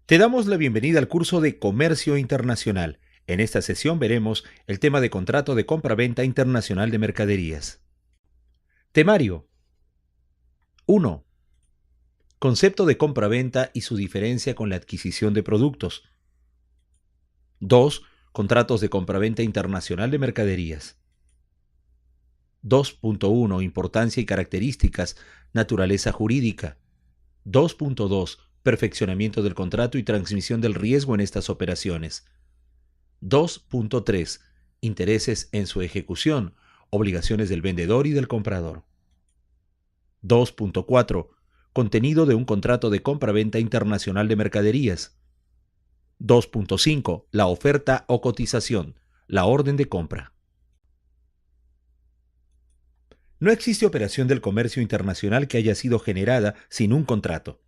Te damos la bienvenida al curso de Comercio Internacional. En esta sesión veremos el tema de contrato de compra-venta internacional de mercaderías. Temario 1. Concepto de compra-venta y su diferencia con la adquisición de productos. 2. Contratos de compra-venta internacional de mercaderías. 2.1. Importancia y características, naturaleza jurídica. 2.2. Perfeccionamiento del contrato y transmisión del riesgo en estas operaciones. 2.3. Intereses en su ejecución, obligaciones del vendedor y del comprador. 2.4. Contenido de un contrato de compra-venta internacional de mercaderías. 2.5. La oferta o cotización, la orden de compra. No existe operación del comercio internacional que haya sido generada sin un contrato.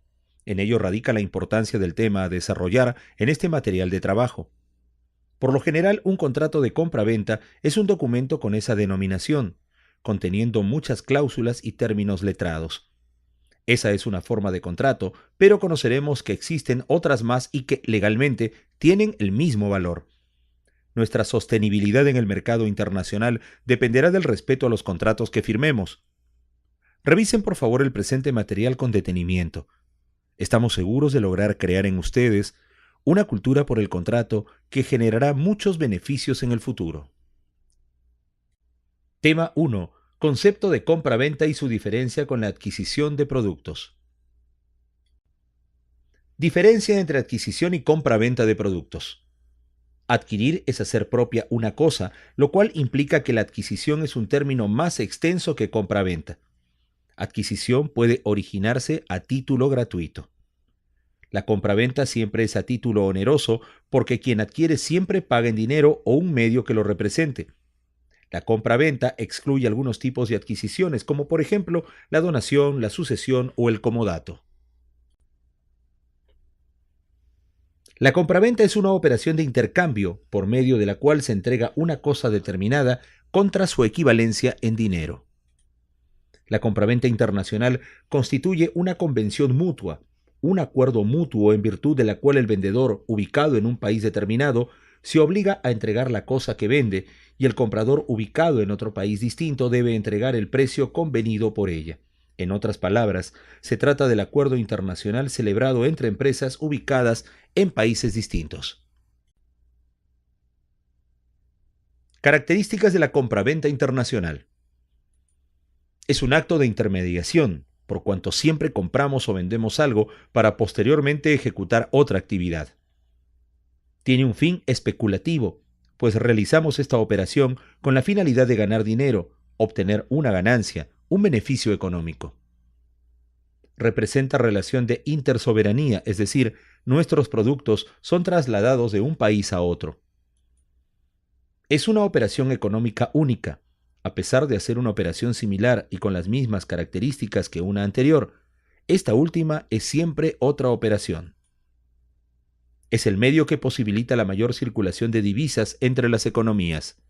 En ello radica la importancia del tema a desarrollar en este material de trabajo. Por lo general, un contrato de compra-venta es un documento con esa denominación, conteniendo muchas cláusulas y términos letrados. Esa es una forma de contrato, pero conoceremos que existen otras más y que legalmente tienen el mismo valor. Nuestra sostenibilidad en el mercado internacional dependerá del respeto a los contratos que firmemos. Revisen por favor el presente material con detenimiento. Estamos seguros de lograr crear en ustedes una cultura por el contrato que generará muchos beneficios en el futuro. Tema 1. Concepto de compra-venta y su diferencia con la adquisición de productos. Diferencia entre adquisición y compra-venta de productos. Adquirir es hacer propia una cosa, lo cual implica que la adquisición es un término más extenso que compra-venta. Adquisición puede originarse a título gratuito. La compraventa siempre es a título oneroso porque quien adquiere siempre paga en dinero o un medio que lo represente. La compraventa excluye algunos tipos de adquisiciones, como por ejemplo la donación, la sucesión o el comodato. La compraventa es una operación de intercambio por medio de la cual se entrega una cosa determinada contra su equivalencia en dinero. La compraventa internacional constituye una convención mutua, un acuerdo mutuo en virtud de la cual el vendedor, ubicado en un país determinado, se obliga a entregar la cosa que vende y el comprador, ubicado en otro país distinto, debe entregar el precio convenido por ella. En otras palabras, se trata del acuerdo internacional celebrado entre empresas ubicadas en países distintos. Características de la compraventa internacional. Es un acto de intermediación, por cuanto siempre compramos o vendemos algo para posteriormente ejecutar otra actividad. Tiene un fin especulativo, pues realizamos esta operación con la finalidad de ganar dinero, obtener una ganancia, un beneficio económico. Representa relación de intersoberanía, es decir, nuestros productos son trasladados de un país a otro. Es una operación económica única. A pesar de hacer una operación similar y con las mismas características que una anterior, esta última es siempre otra operación. Es el medio que posibilita la mayor circulación de divisas entre las economías.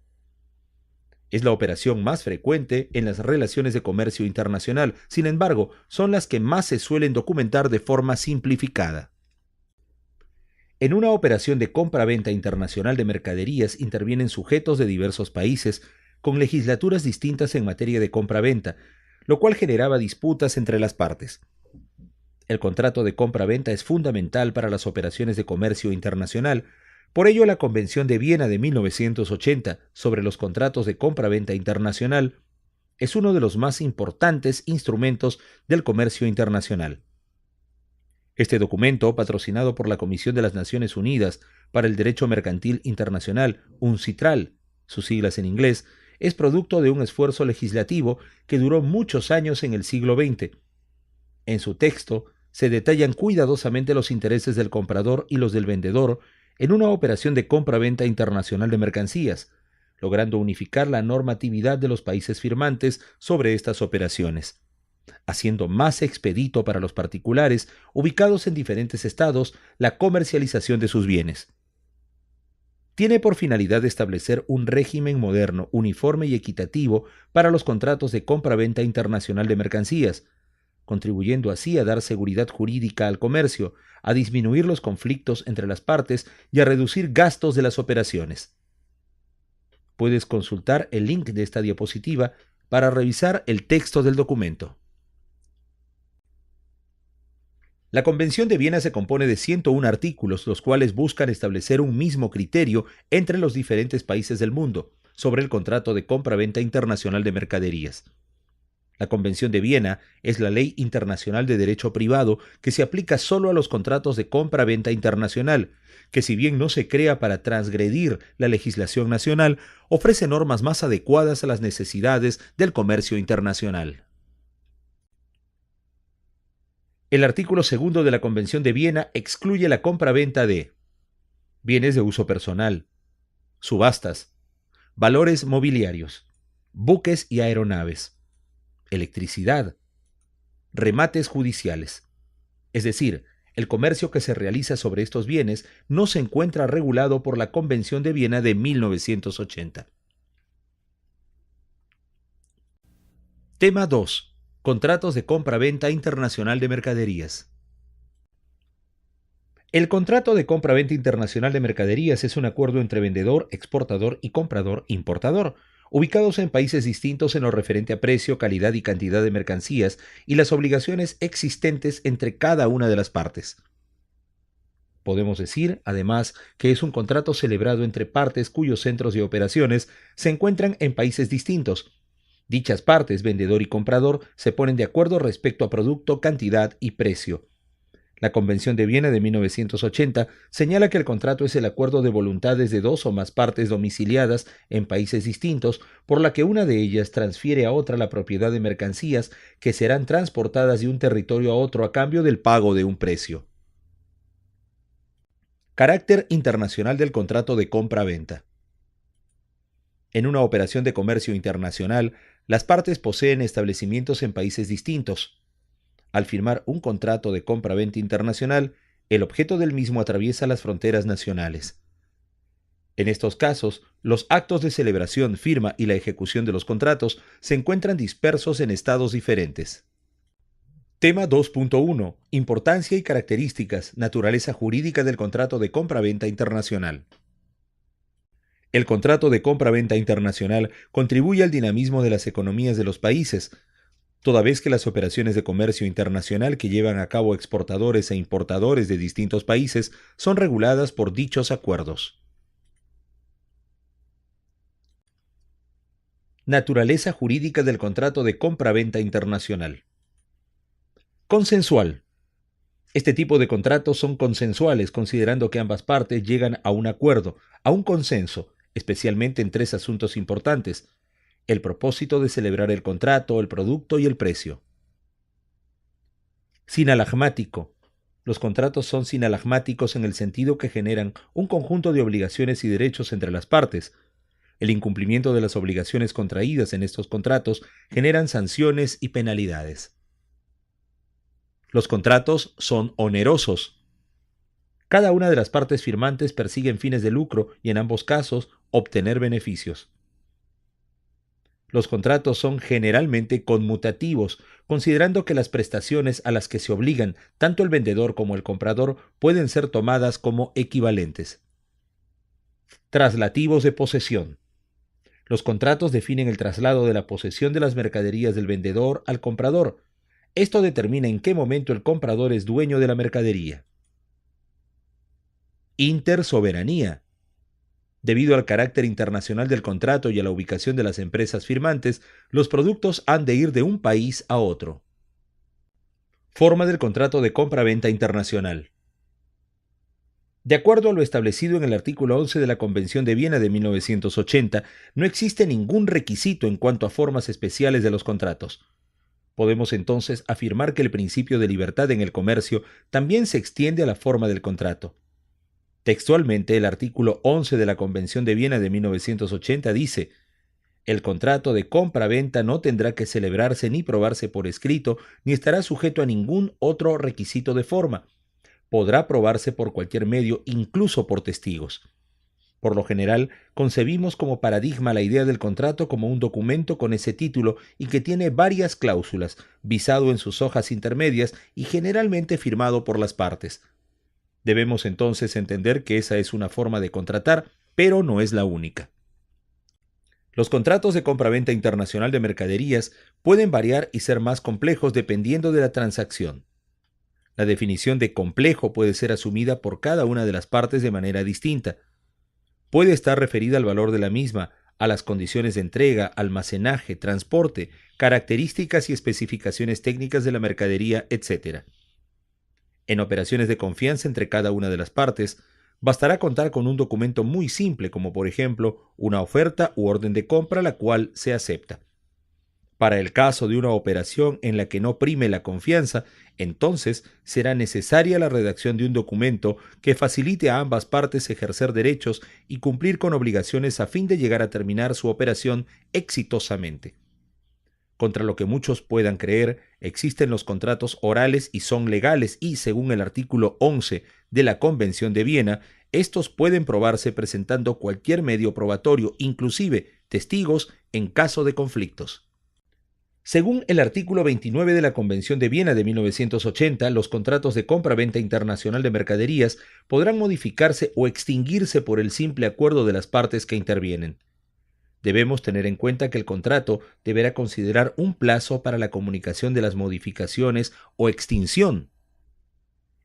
Es la operación más frecuente en las relaciones de comercio internacional, sin embargo, son las que más se suelen documentar de forma simplificada. En una operación de compra-venta internacional de mercaderías intervienen sujetos de diversos países con legislaturas distintas en materia de compra-venta, lo cual generaba disputas entre las partes. El contrato de compra-venta es fundamental para las operaciones de comercio internacional. Por ello, la Convención de Viena de 1980 sobre los contratos de compra-venta internacional es uno de los más importantes instrumentos del comercio internacional. Este documento, patrocinado por la Comisión de las Naciones Unidas para el Derecho Mercantil Internacional, UNCITRAL, sus siglas en inglés, es producto de un esfuerzo legislativo que duró muchos años en el siglo XX. En su texto se detallan cuidadosamente los intereses del comprador y los del vendedor en una operación de compra-venta internacional de mercancías, logrando unificar la normatividad de los países firmantes sobre estas operaciones, haciendo más expedito para los particulares ubicados en diferentes estados la comercialización de sus bienes. Tiene por finalidad establecer un régimen moderno, uniforme y equitativo para los contratos de compra-venta internacional de mercancías, contribuyendo así a dar seguridad jurídica al comercio, a disminuir los conflictos entre las partes y a reducir gastos de las operaciones. Puedes consultar el link de esta diapositiva para revisar el texto del documento. La Convención de Viena se compone de 101 artículos, los cuales buscan establecer un mismo criterio entre los diferentes países del mundo sobre el contrato de compra-venta internacional de mercaderías. La Convención de Viena es la ley internacional de derecho privado que se aplica solo a los contratos de compra-venta internacional, que si bien no se crea para transgredir la legislación nacional, ofrece normas más adecuadas a las necesidades del comercio internacional. El artículo 2 de la Convención de Viena excluye la compra-venta de bienes de uso personal, subastas, valores mobiliarios, buques y aeronaves, electricidad, remates judiciales. Es decir, el comercio que se realiza sobre estos bienes no se encuentra regulado por la Convención de Viena de 1980. Tema 2. Contratos de compra-venta internacional de mercaderías. El contrato de compra-venta internacional de mercaderías es un acuerdo entre vendedor, exportador y comprador, importador, ubicados en países distintos en lo referente a precio, calidad y cantidad de mercancías y las obligaciones existentes entre cada una de las partes. Podemos decir, además, que es un contrato celebrado entre partes cuyos centros de operaciones se encuentran en países distintos. Dichas partes, vendedor y comprador, se ponen de acuerdo respecto a producto, cantidad y precio. La Convención de Viena de 1980 señala que el contrato es el acuerdo de voluntades de dos o más partes domiciliadas en países distintos, por la que una de ellas transfiere a otra la propiedad de mercancías que serán transportadas de un territorio a otro a cambio del pago de un precio. Carácter internacional del contrato de compra-venta. En una operación de comercio internacional, las partes poseen establecimientos en países distintos. Al firmar un contrato de compra-venta internacional, el objeto del mismo atraviesa las fronteras nacionales. En estos casos, los actos de celebración, firma y la ejecución de los contratos se encuentran dispersos en estados diferentes. Tema 2.1. Importancia y características, naturaleza jurídica del contrato de compra-venta internacional. El contrato de compra-venta internacional contribuye al dinamismo de las economías de los países, toda vez que las operaciones de comercio internacional que llevan a cabo exportadores e importadores de distintos países son reguladas por dichos acuerdos. Naturaleza jurídica del contrato de compra-venta internacional. Consensual. Este tipo de contratos son consensuales, considerando que ambas partes llegan a un acuerdo, a un consenso, especialmente en tres asuntos importantes: el propósito de celebrar el contrato, el producto y el precio. Sinalagmático. Los contratos son sinalagmáticos en el sentido que generan un conjunto de obligaciones y derechos entre las partes. El incumplimiento de las obligaciones contraídas en estos contratos generan sanciones y penalidades. Los contratos son onerosos. Cada una de las partes firmantes persiguen fines de lucro y, en ambos casos, obtener beneficios. Los contratos son generalmente conmutativos, considerando que las prestaciones a las que se obligan tanto el vendedor como el comprador pueden ser tomadas como equivalentes. Traslativos de posesión. Los contratos definen el traslado de la posesión de las mercaderías del vendedor al comprador. Esto determina en qué momento el comprador es dueño de la mercadería. Intersoberanía. Debido al carácter internacional del contrato y a la ubicación de las empresas firmantes, los productos han de ir de un país a otro. Forma del contrato de compra-venta internacional. De acuerdo a lo establecido en el artículo 11 de la Convención de Viena de 1980, no existe ningún requisito en cuanto a formas especiales de los contratos. Podemos entonces afirmar que el principio de libertad en el comercio también se extiende a la forma del contrato. Textualmente, el artículo 11 de la Convención de Viena de 1980 dice: el contrato de compra-venta no tendrá que celebrarse ni probarse por escrito, ni estará sujeto a ningún otro requisito de forma. Podrá probarse por cualquier medio, incluso por testigos. Por lo general, concebimos como paradigma la idea del contrato como un documento con ese título y que tiene varias cláusulas, visado en sus hojas intermedias y generalmente firmado por las partes. Debemos entonces entender que esa es una forma de contratar, pero no es la única. Los contratos de compraventa internacional de mercaderías pueden variar y ser más complejos dependiendo de la transacción. La definición de complejo puede ser asumida por cada una de las partes de manera distinta. Puede estar referida al valor de la misma, a las condiciones de entrega, almacenaje, transporte, características y especificaciones técnicas de la mercadería, etc. En operaciones de confianza entre cada una de las partes, bastará contar con un documento muy simple como por ejemplo una oferta u orden de compra la cual se acepta. Para el caso de una operación en la que no prime la confianza, entonces será necesaria la redacción de un documento que facilite a ambas partes ejercer derechos y cumplir con obligaciones a fin de llegar a terminar su operación exitosamente. Contra lo que muchos puedan creer, existen los contratos orales y son legales y, según el artículo 11 de la Convención de Viena, estos pueden probarse presentando cualquier medio probatorio, inclusive testigos, en caso de conflictos. Según el artículo 29 de la Convención de Viena de 1980, los contratos de compra-venta internacional de mercaderías podrán modificarse o extinguirse por el simple acuerdo de las partes que intervienen. Debemos tener en cuenta que el contrato deberá considerar un plazo para la comunicación de las modificaciones o extinción.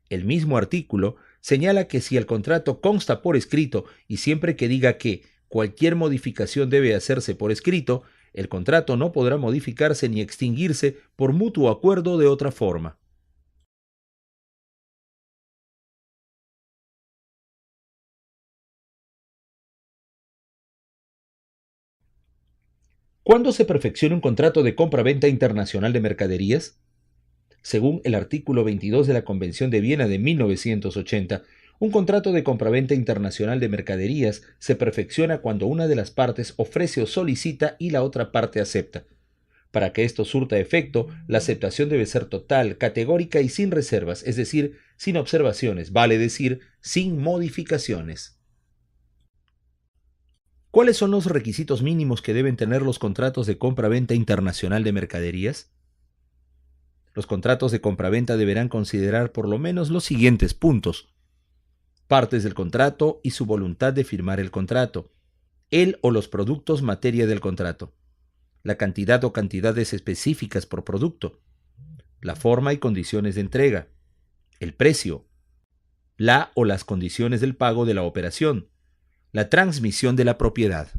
El mismo artículo señala que si el contrato consta por escrito y siempre que diga que cualquier modificación debe hacerse por escrito, el contrato no podrá modificarse ni extinguirse por mutuo acuerdo de otra forma. ¿Cuándo se perfecciona un contrato de compra-venta internacional de mercaderías? Según el artículo 22 de la Convención de Viena de 1980, un contrato de compraventa internacional de mercaderías se perfecciona cuando una de las partes ofrece o solicita y la otra parte acepta. Para que esto surta efecto, la aceptación debe ser total, categórica y sin reservas, es decir, sin observaciones, vale decir, sin modificaciones. ¿Cuáles son los requisitos mínimos que deben tener los contratos de compra-venta internacional de mercaderías? Los contratos de compraventa deberán considerar por lo menos los siguientes puntos: partes del contrato y su voluntad de firmar el contrato, el o los productos materia del contrato, la cantidad o cantidades específicas por producto, la forma y condiciones de entrega, el precio, la o las condiciones del pago de la operación, la transmisión de la propiedad.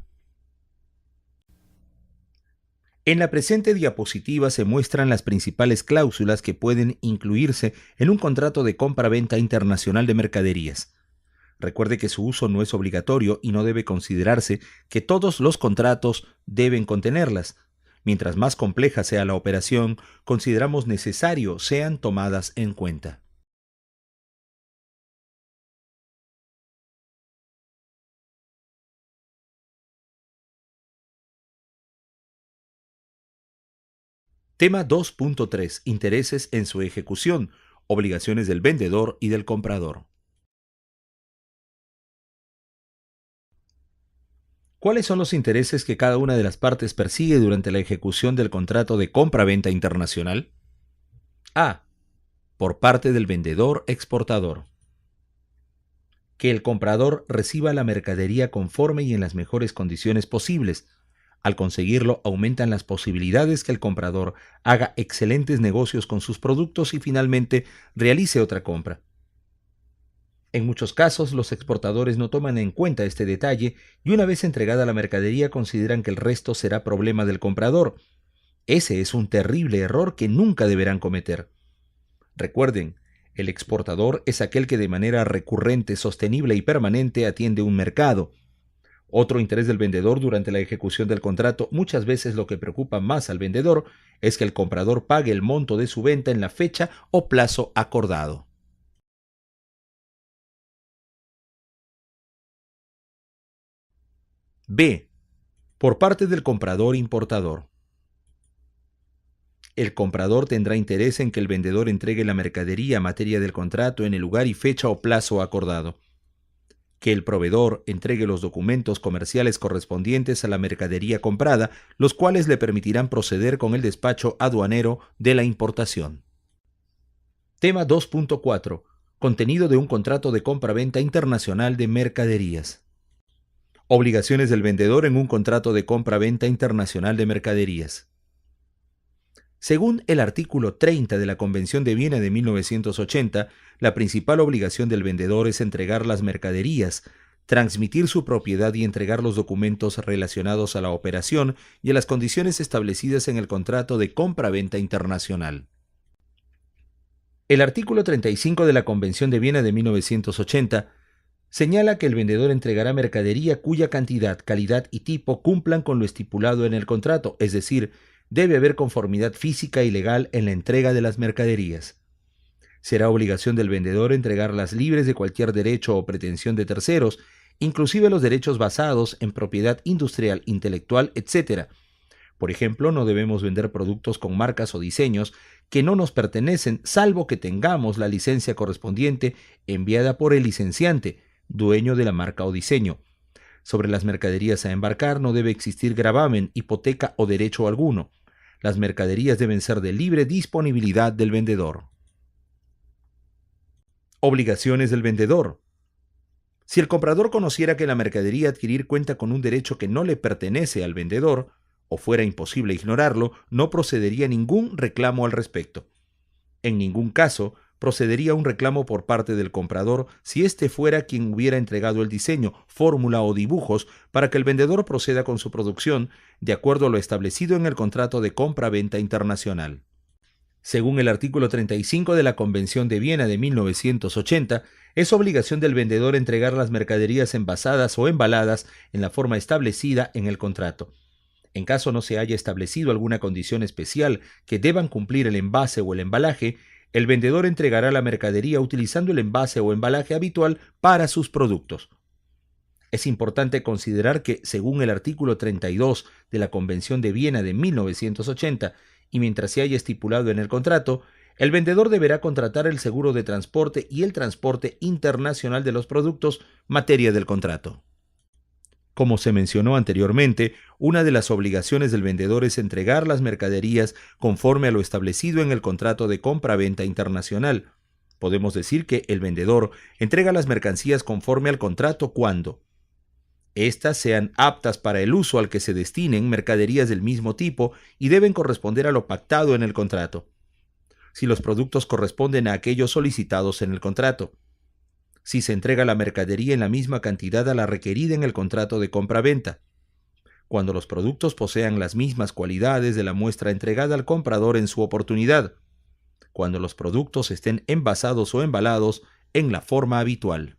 En la presente diapositiva se muestran las principales cláusulas que pueden incluirse en un contrato de compra-venta internacional de mercaderías. Recuerde que su uso no es obligatorio y no debe considerarse que todos los contratos deben contenerlas. Mientras más compleja sea la operación, consideramos necesario sean tomadas en cuenta. Tema 2.3. Intereses en su ejecución, obligaciones del vendedor y del comprador. ¿Cuáles son los intereses que cada una de las partes persigue durante la ejecución del contrato de compra-venta internacional? A. Por parte del vendedor exportador. Que el comprador reciba la mercadería conforme y en las mejores condiciones posibles. Al conseguirlo, aumentan las posibilidades que el comprador haga excelentes negocios con sus productos y finalmente realice otra compra. En muchos casos, los exportadores no toman en cuenta este detalle y una vez entregada la mercadería consideran que el resto será problema del comprador. Ese es un terrible error que nunca deberán cometer. Recuerden, el exportador es aquel que de manera recurrente, sostenible y permanente atiende un mercado. Otro interés del vendedor durante la ejecución del contrato, muchas veces lo que preocupa más al vendedor, es que el comprador pague el monto de su venta en la fecha o plazo acordado. B. Por parte del comprador importador. El comprador tendrá interés en que el vendedor entregue la mercadería materia del contrato en el lugar y fecha o plazo acordado. que el proveedor entregue los documentos comerciales correspondientes a la mercadería comprada, los cuales le permitirán proceder con el despacho aduanero de la importación. Tema 2.4. Contenido de un contrato de compra-venta internacional de mercaderías. Obligaciones del vendedor en un contrato de compra-venta internacional de mercaderías. Según el artículo 30 de la Convención de Viena de 1980, la principal obligación del vendedor es entregar las mercaderías, transmitir su propiedad y entregar los documentos relacionados a la operación y a las condiciones establecidas en el contrato de compra-venta internacional. El artículo 35 de la Convención de Viena de 1980 señala que el vendedor entregará mercadería cuya cantidad, calidad y tipo cumplan con lo estipulado en el contrato, es decir, debe haber conformidad física y legal en la entrega de las mercaderías. Será obligación del vendedor entregarlas libres de cualquier derecho o pretensión de terceros, inclusive los derechos basados en propiedad industrial, intelectual, etc. Por ejemplo, no debemos vender productos con marcas o diseños que no nos pertenecen, salvo que tengamos la licencia correspondiente enviada por el licenciante, dueño de la marca o diseño. Sobre las mercaderías a embarcar no debe existir gravamen, hipoteca o derecho alguno. Las mercaderías deben ser de libre disponibilidad del vendedor. Obligaciones del vendedor. Si el comprador conociera que la mercadería a adquirir cuenta con un derecho que no le pertenece al vendedor, o fuera imposible ignorarlo, no procedería ningún reclamo al respecto. En ningún caso procedería un reclamo por parte del comprador si éste fuera quien hubiera entregado el diseño, fórmula o dibujos para que el vendedor proceda con su producción de acuerdo a lo establecido en el contrato de compra-venta internacional. Según el artículo 35 de la Convención de Viena de 1980, es obligación del vendedor entregar las mercaderías envasadas o embaladas en la forma establecida en el contrato. En caso no se haya establecido alguna condición especial que deban cumplir el envase o el embalaje, el vendedor entregará la mercadería utilizando el envase o embalaje habitual para sus productos. Es importante considerar que, según el artículo 32 de la Convención de Viena de 1980, y mientras se haya estipulado en el contrato, el vendedor deberá contratar el seguro de transporte y el transporte internacional de los productos, materia del contrato. Como se mencionó anteriormente, una de las obligaciones del vendedor es entregar las mercaderías conforme a lo establecido en el contrato de compra-venta internacional. Podemos decir que el vendedor entrega las mercancías conforme al contrato cuando éstas sean aptas para el uso al que se destinen mercaderías del mismo tipo y deben corresponder a lo pactado en el contrato. Si los productos corresponden a aquellos solicitados en el contrato. Si se entrega la mercadería en la misma cantidad a la requerida en el contrato de compra-venta. Cuando los productos posean las mismas cualidades de la muestra entregada al comprador en su oportunidad. Cuando los productos estén envasados o embalados en la forma habitual.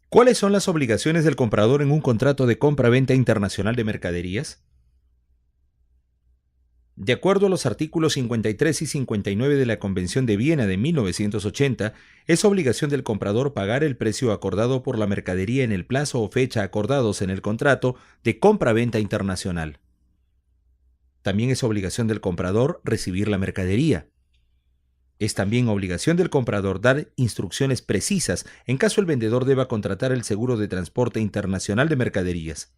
¿Cuáles son las obligaciones del comprador en un contrato de compra-venta internacional de mercaderías? De acuerdo a los artículos 53 y 59 de la Convención de Viena de 1980, es obligación del comprador pagar el precio acordado por la mercadería en el plazo o fecha acordados en el contrato de compra-venta internacional. También es obligación del comprador recibir la mercadería. Es también obligación del comprador dar instrucciones precisas en caso el vendedor deba contratar el seguro de transporte internacional de mercaderías.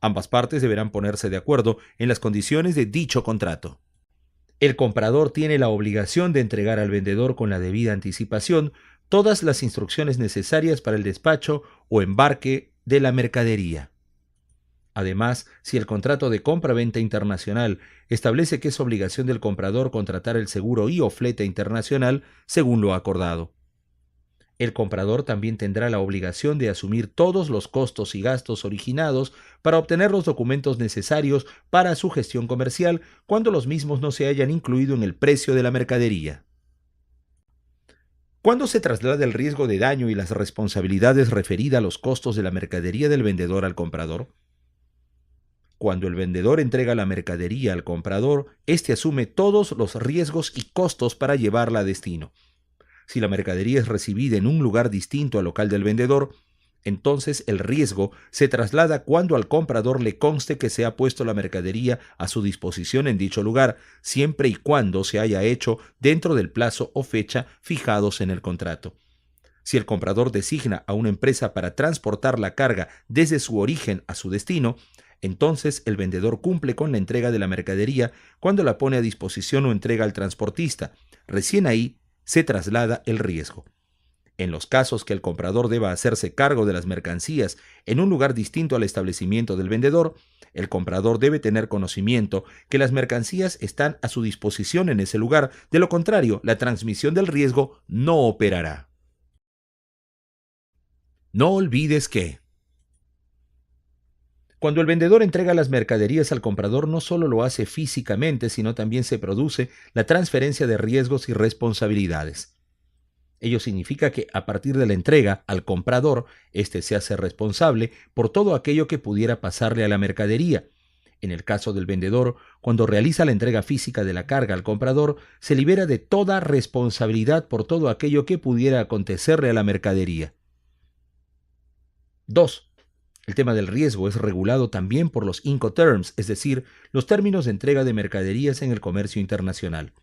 Ambas partes deberán ponerse de acuerdo en las condiciones de dicho contrato. El comprador tiene la obligación de entregar al vendedor con la debida anticipación todas las instrucciones necesarias para el despacho o embarque de la mercadería. Además, si el contrato de compra-venta internacional establece que es obligación del comprador contratar el seguro y o flete internacional según lo acordado. El comprador también tendrá la obligación de asumir todos los costos y gastos originados para obtener los documentos necesarios para su gestión comercial cuando los mismos no se hayan incluido en el precio de la mercadería. ¿Cuándo se traslada el riesgo de daño y las responsabilidades referidas a los costos de la mercadería del vendedor al comprador? Cuando el vendedor entrega la mercadería al comprador, éste asume todos los riesgos y costos para llevarla a destino. Si la mercadería es recibida en un lugar distinto al local del vendedor, entonces el riesgo se traslada cuando al comprador le conste que se ha puesto la mercadería a su disposición en dicho lugar, siempre y cuando se haya hecho dentro del plazo o fecha fijados en el contrato. Si el comprador designa a una empresa para transportar la carga desde su origen a su destino, entonces el vendedor cumple con la entrega de la mercadería cuando la pone a disposición o entrega al transportista. Recién ahí se traslada el riesgo. En los casos que el comprador deba hacerse cargo de las mercancías en un lugar distinto al establecimiento del vendedor, el comprador debe tener conocimiento que las mercancías están a su disposición en ese lugar. De lo contrario, la transmisión del riesgo no operará. No olvides que cuando el vendedor entrega las mercaderías al comprador, no solo lo hace físicamente, sino también se produce la transferencia de riesgos y responsabilidades. Ello significa que a partir de la entrega al comprador, éste se hace responsable por todo aquello que pudiera pasarle a la mercadería. En el caso del vendedor, cuando realiza la entrega física de la carga al comprador, se libera de toda responsabilidad por todo aquello que pudiera acontecerle a la mercadería. 2. El tema del riesgo es regulado también por los Incoterms, es decir, los términos de entrega de mercaderías en el comercio internacional.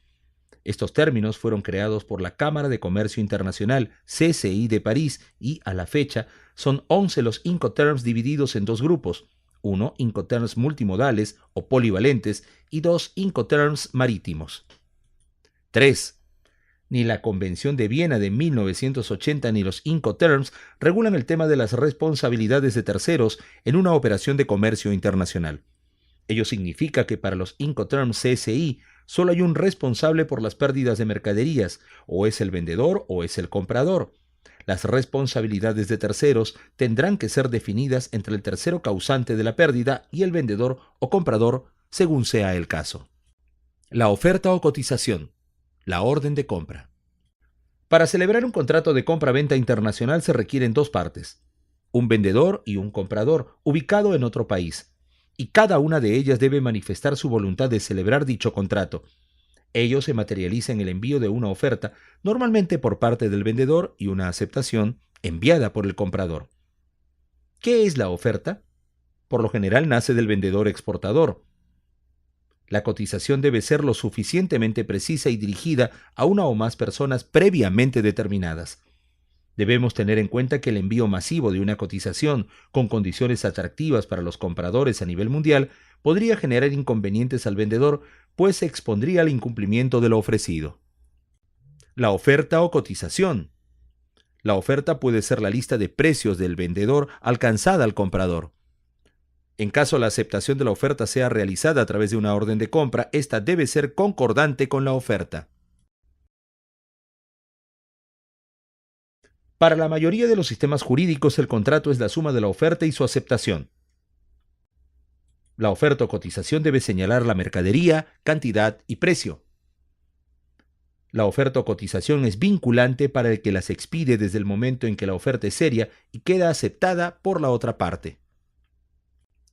Estos términos fueron creados por la Cámara de Comercio Internacional, CCI de París, y a la fecha son 11 los Incoterms divididos en dos grupos: 1 Incoterms multimodales o polivalentes y 2 Incoterms marítimos. 3. Ni la Convención de Viena de 1980 ni los Incoterms regulan el tema de las responsabilidades de terceros en una operación de comercio internacional. Ello significa que para los Incoterms CCI solo hay un responsable por las pérdidas de mercaderías, o es el vendedor o es el comprador. Las responsabilidades de terceros tendrán que ser definidas entre el tercero causante de la pérdida y el vendedor o comprador, según sea el caso. La oferta o cotización. La orden de compra. Para celebrar un contrato de compra-venta internacional se requieren dos partes: un vendedor y un comprador, ubicado en otro país, y cada una de ellas debe manifestar su voluntad de celebrar dicho contrato. Ello se materializa en el envío de una oferta, normalmente por parte del vendedor, y una aceptación enviada por el comprador. ¿Qué es la oferta? Por lo general nace del vendedor exportador. La cotización debe ser lo suficientemente precisa y dirigida a una o más personas previamente determinadas. Debemos tener en cuenta que el envío masivo de una cotización con condiciones atractivas para los compradores a nivel mundial podría generar inconvenientes al vendedor, pues se expondría al incumplimiento de lo ofrecido. La oferta o cotización. La oferta puede ser la lista de precios del vendedor alcanzada al comprador. En caso la aceptación de la oferta sea realizada a través de una orden de compra, esta debe ser concordante con la oferta. Para la mayoría de los sistemas jurídicos, el contrato es la suma de la oferta y su aceptación. La oferta o cotización debe señalar la mercadería, cantidad y precio. La oferta o cotización es vinculante para el que las expide desde el momento en que la oferta es seria y queda aceptada por la otra parte.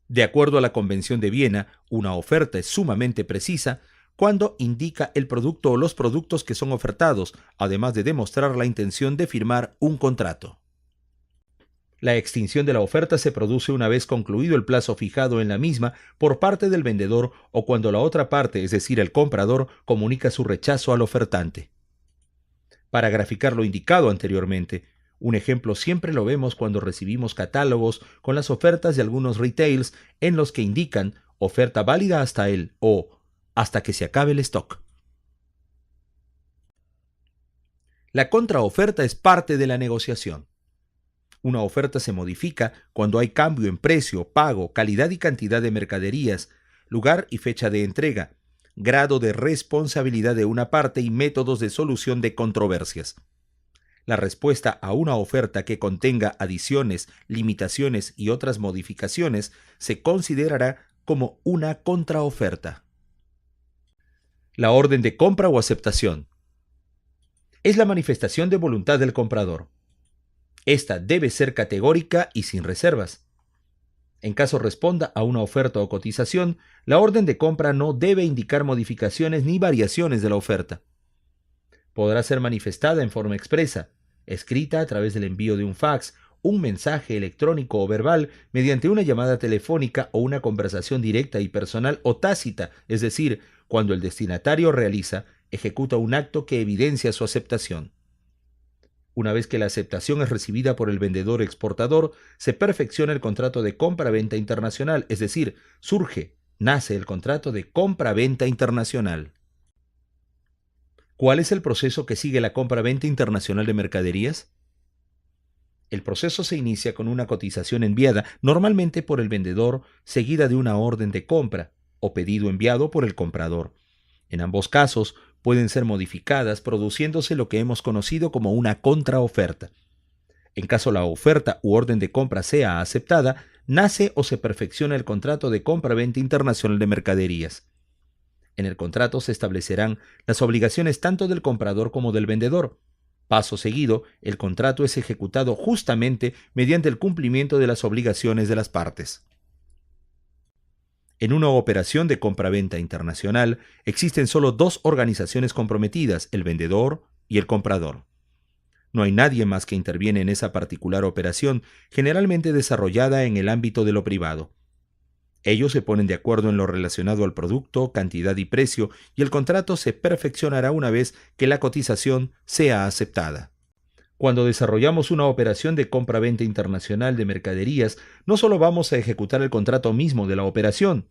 De acuerdo a la Convención de Viena, una oferta es sumamente precisa cuando indica el producto o los productos que son ofertados, además de demostrar la intención de firmar un contrato. La extinción de la oferta se produce una vez concluido el plazo fijado en la misma por parte del vendedor o cuando la otra parte, es decir, el comprador, comunica su rechazo al ofertante. Para graficar lo indicado anteriormente, un ejemplo siempre lo vemos cuando recibimos catálogos con las ofertas de algunos retails en los que indican oferta válida hasta el o hasta que se acabe el stock. La contraoferta es parte de la negociación. Una oferta se modifica cuando hay cambio en precio, pago, calidad y cantidad de mercaderías, lugar y fecha de entrega, grado de responsabilidad de una parte y métodos de solución de controversias. La respuesta a una oferta que contenga adiciones, limitaciones y otras modificaciones se considerará como una contraoferta. La orden de compra o aceptación es la manifestación de voluntad del comprador. Esta debe ser categórica y sin reservas. En caso responda a una oferta o cotización, la orden de compra no debe indicar modificaciones ni variaciones de la oferta. Podrá ser manifestada en forma expresa, escrita a través del envío de un fax, un mensaje electrónico o verbal, mediante una llamada telefónica o una conversación directa y personal, o tácita, es decir, cuando el destinatario ejecuta un acto que evidencia su aceptación. Una vez que la aceptación es recibida por el vendedor exportador, se perfecciona el contrato de compra-venta internacional, es decir, nace el contrato de compra-venta internacional. ¿Cuál es el proceso que sigue la compra-venta internacional de mercaderías? El proceso se inicia con una cotización enviada, normalmente por el vendedor, seguida de una orden de compra o pedido enviado por el comprador. En ambos casos, pueden ser modificadas, produciéndose lo que hemos conocido como una contraoferta. En caso la oferta u orden de compra sea aceptada, nace o se perfecciona el contrato de compra-venta internacional de mercaderías. En el contrato se establecerán las obligaciones tanto del comprador como del vendedor. Paso seguido, el contrato es ejecutado justamente mediante el cumplimiento de las obligaciones de las partes. En una operación de compra-venta internacional existen solo dos organizaciones comprometidas, el vendedor y el comprador. No hay nadie más que interviene en esa particular operación, generalmente desarrollada en el ámbito de lo privado. Ellos se ponen de acuerdo en lo relacionado al producto, cantidad y precio, y el contrato se perfeccionará una vez que la cotización sea aceptada. Cuando desarrollamos una operación de compra-venta internacional de mercaderías, no solo vamos a ejecutar el contrato mismo de la operación.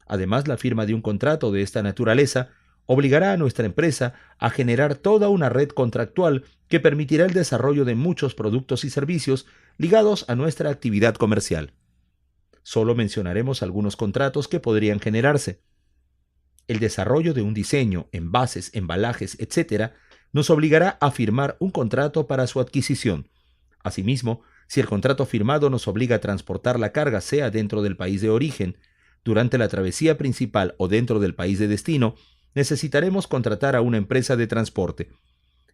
Además, la firma de un contrato de esta naturaleza obligará a nuestra empresa a generar toda una red contractual que permitirá el desarrollo de muchos productos y servicios ligados a nuestra actividad comercial. Solo mencionaremos algunos contratos que podrían generarse. El desarrollo de un diseño, envases, embalajes, etc., nos obligará a firmar un contrato para su adquisición. Asimismo, si el contrato firmado nos obliga a transportar la carga, sea dentro del país de origen, durante la travesía principal o dentro del país de destino, necesitaremos contratar a una empresa de transporte.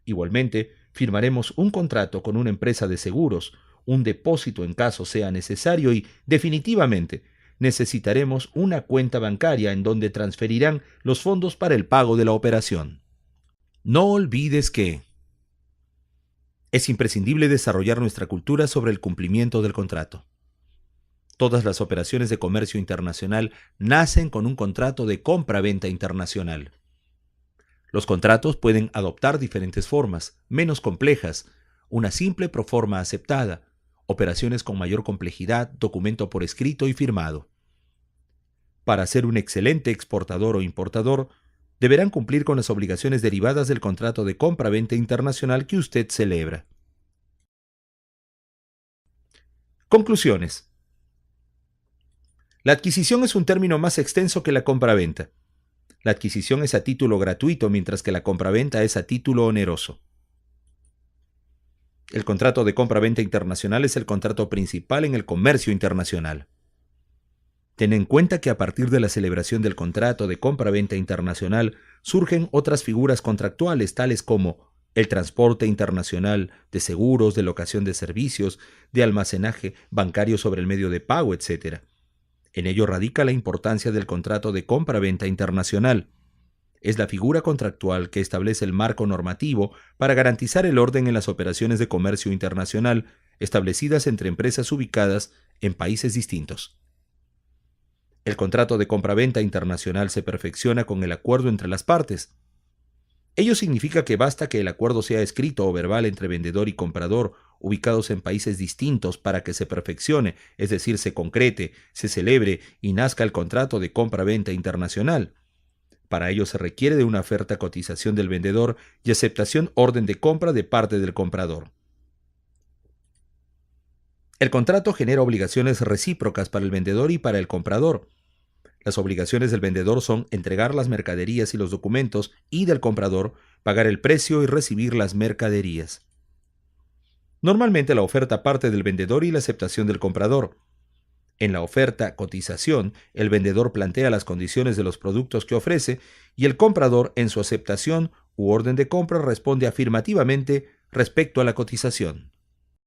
Igualmente, firmaremos un contrato con una empresa de seguros, un depósito en caso sea necesario y, definitivamente, necesitaremos una cuenta bancaria en donde transferirán los fondos para el pago de la operación. No olvides que es imprescindible desarrollar nuestra cultura sobre el cumplimiento del contrato. Todas las operaciones de comercio internacional nacen con un contrato de compra-venta internacional. Los contratos pueden adoptar diferentes formas, menos complejas, una simple proforma aceptada, operaciones con mayor complejidad, documento por escrito y firmado. Para ser un excelente exportador o importador, deberán cumplir con las obligaciones derivadas del contrato de compra-venta internacional que usted celebra. Conclusiones. La adquisición es un término más extenso que la compra-venta. La adquisición es a título gratuito, mientras que la compraventa es a título oneroso. El contrato de compra-venta internacional es el contrato principal en el comercio internacional. Ten en cuenta que a partir de la celebración del contrato de compra-venta internacional surgen otras figuras contractuales tales como el transporte internacional de seguros, de locación de servicios, de almacenaje bancario sobre el medio de pago, etc. En ello radica la importancia del contrato de compra-venta internacional. Es la figura contractual que establece el marco normativo para garantizar el orden en las operaciones de comercio internacional establecidas entre empresas ubicadas en países distintos. El contrato de compra-venta internacional se perfecciona con el acuerdo entre las partes. Ello significa que basta que el acuerdo sea escrito o verbal entre vendedor y comprador, ubicados en países distintos, para que se perfeccione, es decir, se concrete, se celebre y nazca el contrato de compra-venta internacional. Para ello se requiere de una oferta cotización del vendedor y aceptación orden de compra de parte del comprador. El contrato genera obligaciones recíprocas para el vendedor y para el comprador. Las obligaciones del vendedor son entregar las mercaderías y los documentos y del comprador pagar el precio y recibir las mercaderías. Normalmente la oferta parte del vendedor y la aceptación del comprador. En la oferta cotización, el vendedor plantea las condiciones de los productos que ofrece y el comprador, en su aceptación u orden de compra, responde afirmativamente respecto a la cotización.